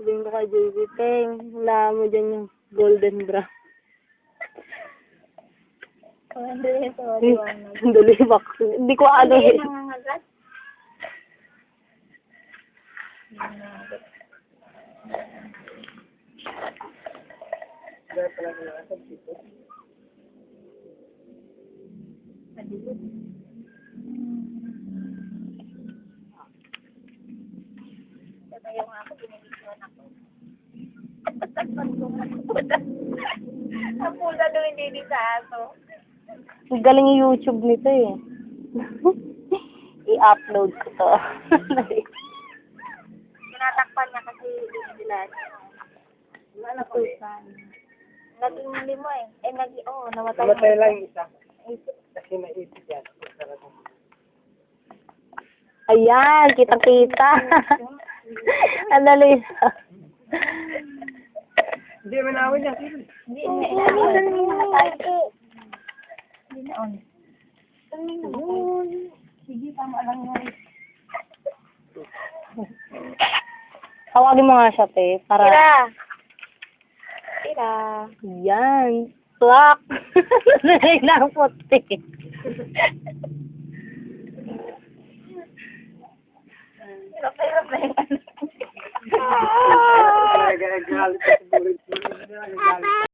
Sabihin ko kay JB, Teng, wala mo dyan yung golden brown. Sandali ito, liwanag. Sandali, vaccine. Hindi ko ano Hindi eh. yan nangangagat. Madilot. Kaya nga ako, binibigyan ako. Ang pusa daw hindi di sa aso. Ang galing yung YouTube nito eh. I-upload ko to. Tinatakpan niya kasi binibilan. Ano po yan? Naging limo eh. Namatay. Namatay lang isa. Isip. Kasi naisip yan. Ayan, kitang-kita. Andali. Hindi, manawin niya. Hindi namatay. Hindi na on. Sige, tama lang yan. Tawagin mo nga siya, te. Para... Tira. Yan. Plak. Nalay na ang puti.